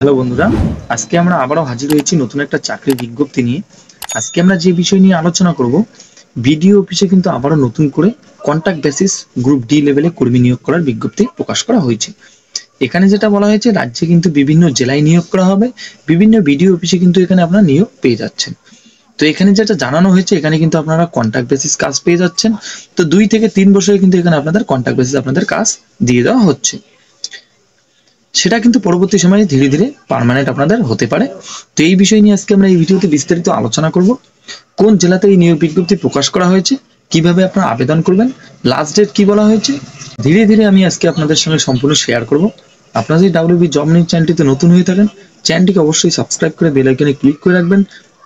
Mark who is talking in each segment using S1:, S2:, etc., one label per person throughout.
S1: Hello বন্ধুরা, আজকে আমরা আবারও হাজির হয়েছি নতুন একটা চাকরির বিজ্ঞপ্তি নিয়ে। আজকে আমরা যে বিষয় নিয়ে আলোচনা করব, বিডিও অফিসে কিন্তু আবারও নতুন করে কন্ট্রাক্ট বেসিস গ্রুপ ডি লেভেলে কর্মী নিয়োগ করার বিজ্ঞপ্তি প্রকাশ করা হয়েছে। এখানে যেটা বলা হয়েছে, রাজ্যে কিন্তু বিভিন্ন জেলায় নিয়োগ করা হবে, বিভিন্ন বিডিও অফিসে কিন্তু এখানে আপনারা নিয়োগ পেয়ে যাচ্ছেন। তো এখানে যেটা জানানো হয়েছে, এখানে কিন্তু আপনারা কন্ট্রাক্ট বেসিস কাজ পেয়ে যাচ্ছেন। তো 2 থেকে 3 বছরে কিন্তু এখানে আপনাদের কন্ট্রাক্ট বেসিস আপনাদের কাজ দিয়ে দেওয়া হচ্ছে। সেটা কিন্তু পরবর্তী সময়ে ধীরে ধীরে পার্মানেন্ট আপনাদের হতে পারে। তো এই বিষয় নিয়ে আজকে আমরা এই ভিডিওতে বিস্তারিত আলোচনা করব। কোন জেলাতে এই নিয়োগ বিজ্ঞপ্তি প্রকাশ করা হয়েছে, কিভাবে আপনারা আবেদন করবেন, লাস্ট ডেট কি বলা হয়েছে, ধীরে ধীরে আমি আজকে আপনাদের সঙ্গে সম্পূর্ণ শেয়ার করব। আপনারা যদি ডাব্লিউবি জব নিউজ চ্যানেলটিতে নতুন হয়ে থাকেন, চ্যানেলটিকে অবশ্যই সাবস্ক্রাইব করে বেল আইকনে ক্লিক করে রাখবেন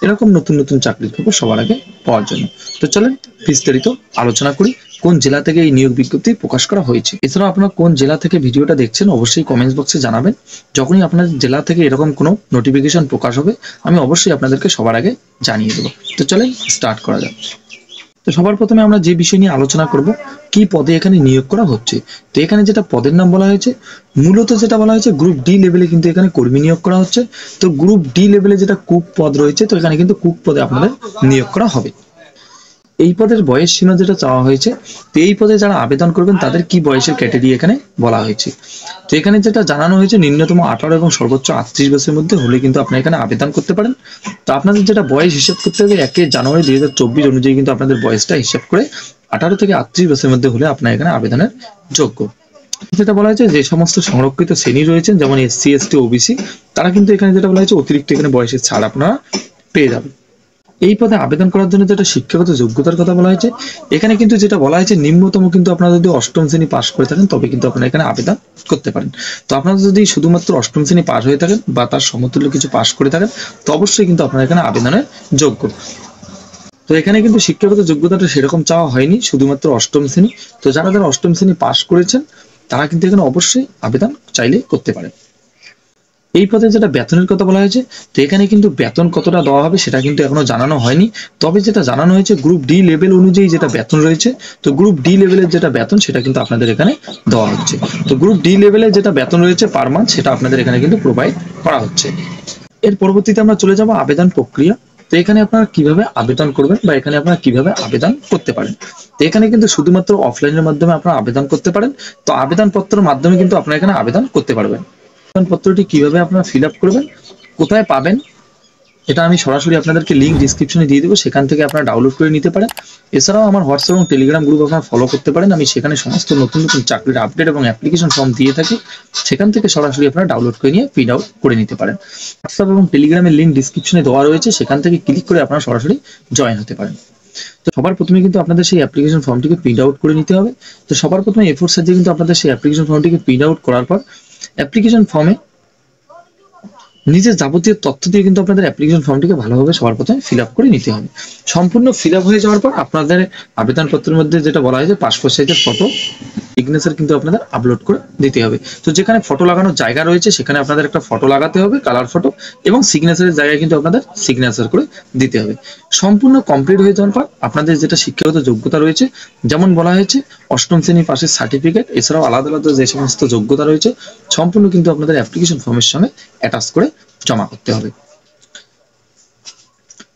S1: এরকম নতুন নতুন চাকরির খবর সবার আগে পাওয়ার জন্য। তো চলেন বিস্তারিত আলোচনা করি কোন জেলা থেকে এই নিয়োগ বিজ্ঞপ্তি প্রকাশ করা হয়েছে। এছাড়াও আপনারা কোন জেলা থেকে ভিডিওটা দেখছেন অবশ্যই কমেন্টস বক্সে জানাবেন। যখনই আপনাদের জেলা থেকে এরকম কোনো নোটিফিকেশন প্রকাশ হবে, আমি অবশ্যই আপনাদেরকে সবার আগে জানিয়ে দেবো। তো চলেন স্টার্ট করা যাক। তো সবার প্রথমে আমরা যে বিষয় নিয়ে আলোচনা করব, কি পদে এখানে নিয়োগ করা হচ্ছে। তো এখানে যেটা পদের নাম বলা হয়েছে, মূলত যেটা বলা হয়েছে গ্রুপ ডি লেভেলে কিন্তু এখানে কর্মী নিয়োগ করা হচ্ছে। তো গ্রুপ ডি লেভেলে যেটা কুক পদ রয়েছে, তো এখানে কিন্তু কুক পদে আপনাদের নিয়োগ করা হবে। এই পদের বয়স সীমা যেটা চাওয়া হয়েছে, তো এই পদে যারা আবেদন করবেন তাদের কি বয়সের ক্যাটাগরি এখানে বলা হয়েছে। তো এখানে যেটা জানানো হয়েছে, ন্যূনতম 18 এবং সর্বোচ্চ 38 বছরের মধ্যে হলে কিন্তু আপনারা এখানে আবেদন করতে পারেন। তো আপনাদের যেটা বয়স হিসাব করতে হবে, 1 জানুয়ারি 2024 অনুযায়ী কিন্তু আপনাদের বয়সটা হিসাব করে 18 থেকে 38 বছরের মধ্যে হলে আপনারা এখানে আবেদনের যোগ্য। যেটা বলা হয়েছে, যে সমস্ত সংরক্ষিত শ্রেণী রয়েছেন যেমন এসসি এসটি ওবিসি, তারা কিন্তু এখানে যেটা বলা হয়েছে অতিরিক্ত এখানে বয়সের ছাড় আপনারা পেয়ে যাবেন। এই পদে আবেদন করার জন্য যেটা শিক্ষাগত যোগ্যতার কথা বলা হয়েছে, এখানে কিন্তু যেটা বলা হয়েছে নিম্নতম কিন্তু আপনারা যদি 8ম শ্রেণী পাস করে থাকেন তবে কিন্তু আপনারা এখানে আবেদন করতে পারেন। তো আপনারা যদি শুধুমাত্র 8ম শ্রেণী পাস হয়ে থাকেন বা তার সমতুল্য কিছু পাস করে থাকেন, তো অবশ্যই কিন্তু আপনারা এখানে আবেদনের যোগ্য। তো এখানে কিন্তু শিক্ষাগত যোগ্যতাটা সেরকম চাওয়া হয়নি, শুধুমাত্র 8ম শ্রেণী। তো যারা 8ম শ্রেণী পাস করেছেন তারা কিন্তু এখানে অবশ্যই আবেদন চাইলে করতে পারেন। এই পদে যেটা বেতনের কথা বলা হয়েছে, তো এখানে কিন্তু বেতন কতটা দেওয়া হবে সেটা কিন্তু এখনো জানানো হয়নি। তবে যেটা জানানো হয়েছে, গ্রুপ ডি লেভেল অনুযায়ী যেটা বেতন রয়েছে, তো গ্রুপ ডি লেভেলের যেটা বেতন সেটা কিন্তু আপনাদের এখানে দেওয়া হচ্ছে। তো গ্রুপ ডি লেভেলের যেটা বেতন রয়েছে পার মান্থ, সেটা আপনাদের এখানে কিন্তু প্রোভাইড করা হচ্ছে। এর পরবর্তীতে আমরা চলে যাব আবেদন প্রক্রিয়া। তো এখানে আপনারা কিভাবে আবেদন করবেন বা এখানে আপনারা কিভাবে আবেদন করতে পারেন। তো এখানে কিন্তু শুধুমাত্র অফলাইনের মাধ্যমে আপনারা আবেদন করতে পারেন। তো আবেদন পত্রের মাধ্যমে কিন্তু আপনারা এখানে আবেদন করতে পারবেন। আবেদনপত্রটি কিভাবে আপনারা ফিল আপ করবেন, কোথায় পাবেন, এটা আমি সরাসরি আপনাদেরকে লিঙ্ক ডিসক্রিপশনে দিয়ে দেবো, সেখান থেকে আপনারা ডাউনলোড করে নিতে পারেন। এছাড়াও আমার হোয়াটসঅ্যাপ এবং টেলিগ্রাম গ্রুপ আপনারা ফলো করতে পারেন। আমি সেখানে সমস্ত নতুন নতুন চাকরির আপডেট এবং অ্যাপ্লিকেশন ফর্ম দিয়ে থাকি, সেখান থেকে সরাসরি আপনারা ডাউনলোড করে নিয়ে প্রিন্ট আউট করে নিতে পারেন। হোয়াটসঅ্যাপ এবং টেলিগ্রামের লিঙ্ক ডিসক্রিপশনে দেওয়া রয়েছে, সেখান থেকে ক্লিক করে আপনারা সরাসরি জয়েন হতে পারেন। তো সবার প্রথমে কিন্তু আপনাদের সেই অ্যাপ্লিকেশন ফর্মটিকে প্রিন্ট আউট করে নিতে হবে। তো সবার প্রথমে A4 সাইজে কিন্তু আপনাদের সেই অ্যাপ্লিকেশন ফর্মটিকে প্রিন্ট আউট করার পর অ্যাপ্লিকেশন ফর্মে নিজের যাবতীয় তথ্য দিয়ে কিন্তু আপনাদের অ্যাপ্লিকেশন ফর্মটিকে ভালোভাবে সবার প্রথমে ফিল আপ করে নিতে হবে। সম্পূর্ণ ফিল আপ হয়ে যাওয়ার পর আপনাদের আবেদনপত্রের মধ্যে যেটা বলা হয়েছে, পাসপোর্ট সাইজের ফটো, সিগনেচার কিন্তু আপনাদের আপলোড করে দিতে হবে। তো যেখানে ফটো লাগানোর জায়গা রয়েছে সেখানে আপনাদের একটা ফটো লাগাতে হবে, কালার ফটো, এবং সিগনেচারের জায়গায় কিন্তু আপনাদের সিগনেচার করে দিতে হবে। সম্পূর্ণ কমপ্লিট হয়ে যাওয়ার পর আপনাদের যেটা শিক্ষাগত যোগ্যতা রয়েছে, যেমন বলা হয়েছে 8ম শ্রেণী পাশের সার্টিফিকেট, এছাড়াও আলাদা আলাদা যে সমস্ত যোগ্যতা রয়েছে সম্পূর্ণ কিন্তু আপনাদের অ্যাপ্লিকেশন ফর্মের সঙ্গে অ্যাটাচ করে জমা করতে হবে।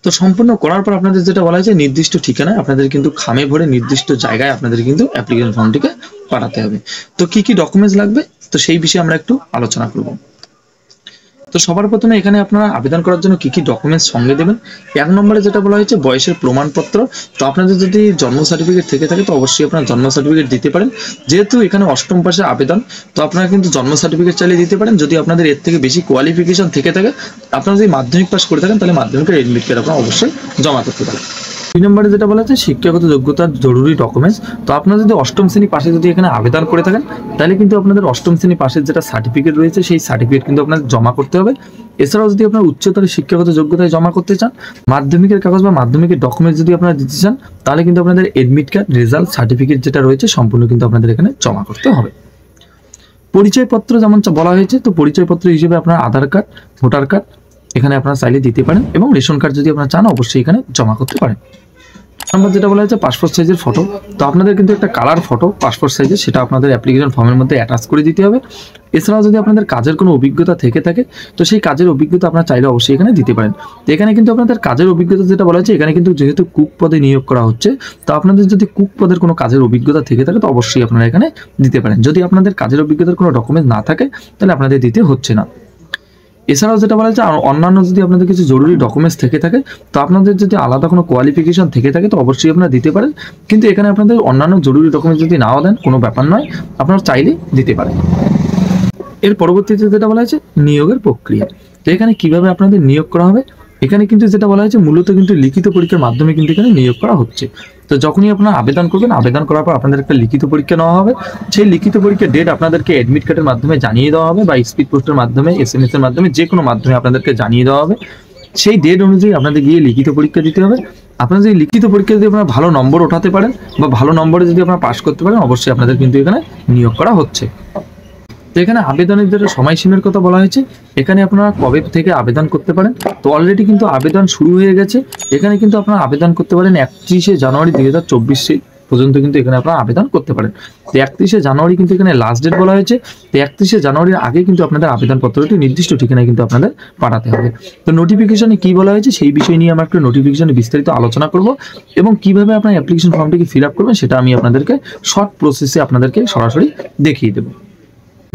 S1: তো সম্পূর্ণ করার পর আপনাদের যেটা বলা হয়েছে, নির্দিষ্ট ঠিকানায় আপনাদের কিন্তু খামে ভরে নির্দিষ্ট জায়গায় আপনাদের কিন্তু অ্যাপ্লিকেশন ফর্মটিকে পাঠাতে হবে। তো কি কি ডকুমেন্টস লাগবে, তো সেই বিষয়ে আমরা একটু আলোচনা করব। তো সবার প্রথমে এখানে আপনারা আবেদন করার জন্য কি কি ডকুমেন্টস সঙ্গে দেবেন। 1 নম্বরে যেটা বলা হয়েছে বয়সের প্রমাণপত্র। তো আপনাদের যদি জন্ম সার্টিফিকেট থেকে থাকে তো অবশ্যই আপনারা জন্ম সার্টিফিকেট দিতে পারেন। যেহেতু এখানে 8ম পাশের আবেদন, তো আপনারা কিন্তু জন্ম সার্টিফিকেট চাইলে দিতে পারেন। যদি আপনাদের এর থেকে বেশি কোয়ালিফিকেশন থেকে থাকে, আপনারা যদি মাধ্যমিক পাস করে থাকেন তাহলে মাধ্যমিকের এডমিট কার্ড আপনারা অবশ্যই জমা করতে পারেন। 2 নম্বরে যেটা বলা হচ্ছে শিক্ষাগত যোগ্যতার জরুরি ডকুমেন্টস। তো আপনারা যদি 8ম শ্রেণী পাশে যদি এখানে আবেদন করে থাকেন তাহলে কিন্তু আপনাদের 8ম শ্রেণী পাশের যেটা সার্টিফিকেট রয়েছে সেই সার্টিফিকেট কিন্তু আপনাদের জমা করতে হবে। এছাড়াও যদি আপনারা উচ্চতর শিক্ষাগত যোগ্যতায় জমা করতে চান, মাধ্যমিকের কাগজ বা মাধ্যমিকের ডকুমেন্টস যদি আপনারা দিতে চান, তাহলে কিন্তু আপনাদের এডমিট কার্ড, রেজাল্ট, সার্টিফিকেট যেটা রয়েছে সম্পূর্ণ কিন্তু আপনাদের এখানে জমা করতে হবে। পরিচয়পত্র যেমন বলা হয়েছে, তো পরিচয়পত্র হিসেবে আপনার আধার কার্ড, ভোটার কার্ড এখানে আপনারা চাইলে দিতে পারেন, এবং রেশন কার্ড যদি আপনারা চান অবশ্যই এখানে জমা করতে পারেন। নাম্বার যেটা বলা হয়েছে পাসপোর্ট সাইজের ফটো। তো আপনাদের কিন্তু একটা কালার ফটো পাসপোর্ট সাইজের, সেটা আপনাদের অ্যাপ্লিকেশন ফর্মের মধ্যে অ্যাটাচ করে দিতে হবে। এছাড়াও যদি আপনাদের কাজের কোনো অভিজ্ঞতা থেকে থাকে, তো সেই কাজের অভিজ্ঞতা আপনারা চাইলে অবশ্যই এখানে দিতে পারেন। তো এখানে কিন্তু আপনাদের কাজের অভিজ্ঞতা যেটা বলা হয়েছে, এখানে কিন্তু যেহেতু কুক পদে নিয়োগ করা হচ্ছে, তো আপনাদের যদি কুক পদের কোনো কাজের অভিজ্ঞতা থেকে থাকে তো অবশ্যই আপনারা এখানে দিতে পারেন। যদি আপনাদের কাজের অভিজ্ঞতার কোনো ডকুমেন্ট না থাকে তাহলে আপনাদের দিতে হচ্ছে না। এছাড়াও যেটা বলা হচ্ছে অন্যান্য যদি আপনাদের কিছু জরুরি ডকুমেন্টস থেকে থাকে, তো আপনাদের যদি আলাদা কোনো কোয়ালিফিকেশন থেকে থাকে তো অবশ্যই আপনারা দিতে পারেন। কিন্তু এখানে আপনাদের অন্যান্য জরুরি ডকুমেন্টস যদি নাও দেন কোনো ব্যাপার নয়, আপনারা চাইলে দিতে পারেন। এর পরবর্তীতে যেটা বলা হয়েছে নিয়োগের প্রক্রিয়া। তো এখানে কিভাবে আপনাদের নিয়োগ করা হবে, এখানে কিন্তু যেটা বলা হয়েছে মূলত কিন্তু লিখিত পরীক্ষার মাধ্যমে কিন্তু এখানে নিয়োগ করা হচ্ছে। তো যখনই আপনারা আবেদন করবেন, আবেদন করার পর আপনাদের একটা লিখিত পরীক্ষা নেওয়া হবে। সেই লিখিত পরীক্ষার ডেট আপনাদেরকে অ্যাডমিট কার্ডের মাধ্যমে জানিয়ে দেওয়া হবে, বা স্পিড পোস্টের মাধ্যমে, SMS এর মাধ্যমে, যে কোনো মাধ্যমে আপনাদেরকে জানিয়ে দেওয়া হবে। সেই ডেট অনুযায়ী আপনাদের গিয়ে লিখিত পরীক্ষা দিতে হবে। আপনারা যদি লিখিত পরীক্ষা যদি আপনারা ভালো নম্বর ওঠাতে পারেন বা ভালো নম্বরে যদি আপনারা পাস করতে পারেন, অবশ্যই আপনাদের কিন্তু এখানে নিয়োগ করা হচ্ছে। তো এখানে আবেদনের যেটা সময়সীমার কথা বলা হয়েছে, এখানে আপনারা কবে থেকে আবেদন করতে পারেন। তো অলরেডি কিন্তু আবেদন শুরু হয়ে গেছে। এখানে কিন্তু আপনারা আবেদন করতে পারেন 31শে জানুয়ারি 2024 পর্যন্ত কিন্তু এখানে আপনারা আবেদন করতে পারেন। তো 31শে জানুয়ারি কিন্তু এখানে লাস্ট ডেট বলা হয়েছে। তো 31শে জানুয়ারির আগে কিন্তু আপনাদের আবেদনপত্রটি নির্দিষ্ট ঠিকানায় কিন্তু আপনাদের পাঠাতে হবে। তো নোটিফিকেশনে কি বলা হয়েছে সেই বিষয় নিয়ে আমরা একটু নোটিফিকেশনে বিস্তারিত আলোচনা করব, এবং কিভাবে আপনার অ্যাপ্লিকেশন ফর্মটিকে ফিল আপ করবেন সেটা আমি আপনাদেরকে শর্ট প্রসেসে আপনাদেরকে সরাসরি দেখিয়ে দেবো।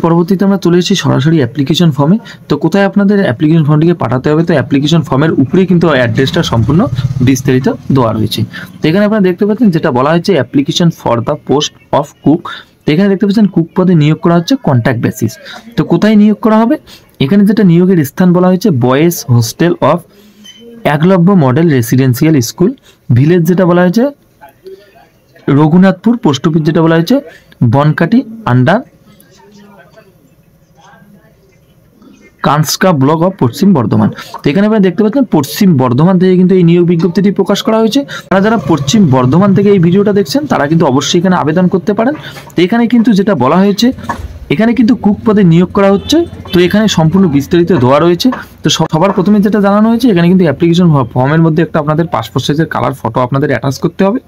S1: পরবর্তীতে আমরা চলে এসেছি সরাসরি অ্যাপ্লিকেশন ফর্মে। তো কোথায় আপনাদের অ্যাপ্লিকেশন ফর্মটিকে পাঠাতে হবে, তো অ্যাপ্লিকেশন ফর্মের উপরেই কিন্তু অ্যাড্রেসটা সম্পূর্ণ বিস্তারিত দেওয়া রয়েছে। তো এখানে আপনারা দেখতে পাচ্ছেন যেটা বলা হয়েছে application for the post of cook. তো এখানে দেখতে পাচ্ছেন কুক পদে নিয়োগ করা হচ্ছে কন্ট্যাক্ট বেসিস। তো কোথায় নিয়োগ করা হবে, এখানে যেটা নিয়োগের স্থান বলা হয়েছে boys hostel of Eklavya model residential school, village যেটা বলা হয়েছে রঘুনাথপুর, পোস্ট অফিস যেটা বলা হয়েছে Bonkati under Kanksa block of Paschim Bardhaman. তো এখানে আপনারা দেখতে পাচ্ছেন পশ্চিম বর্ধমান থেকে কিন্তু এই নিয়োগ বিজ্ঞপ্তিটি প্রকাশ করা হয়েছে। আপনারা যারা পশ্চিম বর্ধমান থেকে এই ভিডিওটা দেখছেন তারা কিন্তু অবশ্যই এখানে আবেদন করতে পারেন। তো এখানে কিন্তু যেটা বলা হয়েছে, এখানে কিন্তু কুক পদে নিয়োগ করা হচ্ছে। তো এখানে সম্পূর্ণ বিস্তারিত দেওয়া রয়েছে। তো সবার প্রথমে যেটা জানানো হয়েছে, এখানে কিন্তু অ্যাপ্লিকেশন ফর্মের মধ্যে একটা আপনাদের পাসপোর্ট সাইজের কালার ফটো আপনাদের অ্যাটাচ করতে হবে।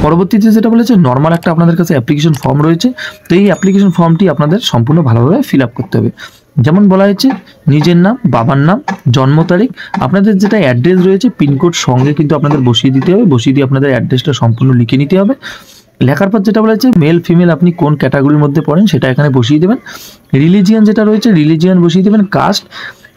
S1: পরবর্তীতে যেটা বলেছে নর্মাল একটা আপনাদের কাছে অ্যাপ্লিকেশন ফর্ম রয়েছে। তো এই অ্যাপ্লিকেশন ফর্মটি আপনাদের সম্পূর্ণ ভালোভাবে ফিল আপ করতে হবে। যেমন বলা হয়েছে নিজের নাম, বাবার নাম, জন্ম তারিখ, আপনাদের যেটা অ্যাড্রেস রয়েছে পিনকোড সঙ্গে কিন্তু আপনাদের বসিয়ে দিতে হবে। বসিয়ে দিয়ে আপনাদের অ্যাড্রেসটা সম্পূর্ণ লিখে নিতে হবে। লেখার পর যেটা বলা হয়েছে মেল ফিমেল আপনি কোন ক্যাটাগরির মধ্যে পড়েন সেটা এখানে বসিয়ে দেবেন। রিলিজিয়ান যেটা রয়েছে রিলিজিয়ান বসিয়ে দেবেন। কাস্ট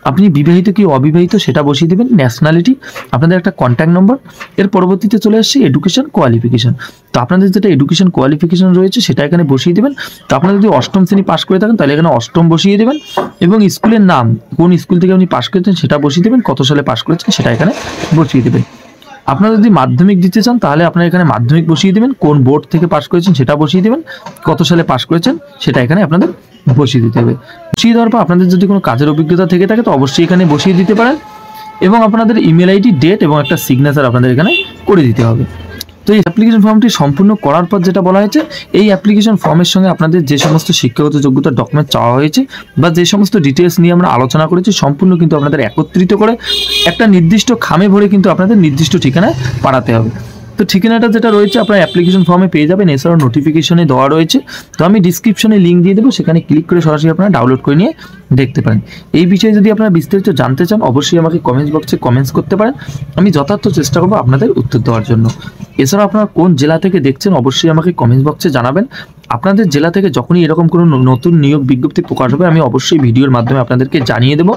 S1: আপনি বিবাহিত কি অবিবাহিত সেটা বসিয়ে দেবেন। ন্যাশনালিটি, আপনাদের একটা কন্ট্যাক্ট নম্বর। এর পরবর্তীতে চলে আসছে এডুকেশন কোয়ালিফিকেশন। তো আপনাদের যেটা এডুকেশন কোয়ালিফিকেশন রয়েছে সেটা এখানে বসিয়ে দেবেন। তো আপনারা যদি অষ্টম শ্রেণী পাস করে থাকেন তাহলে এখানে অষ্টম বসিয়ে দেবেন, এবং স্কুলের নাম কোন স্কুল থেকে আপনি পাস করেছেন সেটা বসিয়ে দেবেন। কত সালে পাস করেছেন সেটা এখানে বসিয়ে দেবেন। আপনারা যদি মাধ্যমিক দিতে চান তাহলে আপনারা এখানে মাধ্যমিক বসিয়ে দেবেন। কোন বোর্ড থেকে পাস করেছেন সেটা বসিয়ে দেবেন। কত সালে পাস করেছেন সেটা এখানে আপনাদের বসিয়ে দিতে হবে। বসিয়ে দেওয়ার পর আপনাদের যদি কোনো কাজের অভিজ্ঞতা থেকে থাকে তো অবশ্যই এখানে বসিয়ে দিতে পারেন, এবং আপনাদের ইমেল আইডি, ডেট এবং একটা সিগনেচার আপনাদের এখানে করে দিতে হবে। তো এই অ্যাপ্লিকেশন ফর্মটি সম্পূর্ণ করার পর যেটা বলা হয়েছে, এই অ্যাপ্লিকেশন ফর্মের সঙ্গে আপনাদের যে সমস্ত শিক্ষাগত যোগ্যতার ডকুমেন্ট চাওয়া হয়েছে বা যে সমস্ত ডিটেলস নিয়ে আমরা আলোচনা করেছি সম্পূর্ণ কিন্তু আপনাদের একত্রিত করে একটা নির্দিষ্ট খামে ভরে কিন্তু আপনাদের নির্দিষ্ট ঠিকানায় পাঠাতে হবে। তো ঠিকানাটা যেটা রয়েছে আপনার অ্যাপ্লিকেশন ফর্মে পেয়ে যাবেন। এছাড়াও নোটিফিকেশনে দেওয়া রয়েছে। তো আমি ডিসক্রিপশনে লিঙ্ক দিয়ে দেবো, সেখানে ক্লিক করে সরাসরি আপনারা ডাউনলোড করে নিয়ে দেখতে পারেন। এই বিষয়ে যদি আপনারা বিস্তারিত জানতে চান অবশ্যই আমাকে কমেন্টস বক্সে কমেন্টস করতে পারেন। আমি যথার্থ চেষ্টা করবো আপনাদের উত্তর দেওয়ার জন্য। এছাড়াও আপনারা কোন জেলা থেকে দেখছেন অবশ্যই আমাকে কমেন্টস বক্সে জানাবেন। আপনাদের জেলা থেকে যখনই এরকম কোনো নতুন নিয়োগ বিজ্ঞপ্তি প্রকাশ হবে আমি অবশ্যই ভিডিওর মাধ্যমে আপনাদেরকে জানিয়ে দেবো।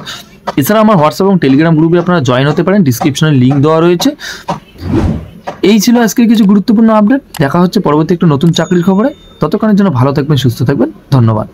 S1: এছাড়া আমার হোয়াটসঅ্যাপ এবং টেলিগ্রাম গ্রুপে আপনারা জয়েন হতে পারেন, ডিসক্রিপশনে লিঙ্ক দেওয়া রয়েছে। এই ছিল আজকের কিছু গুরুত্বপূর্ণ আপডেট। দেখা হচ্ছে পরবর্তী একটা নতুন চাকরির খবরে। ততক্ষণের জন্য ভালো থাকবেন, সুস্থ থাকবেন। ধন্যবাদ।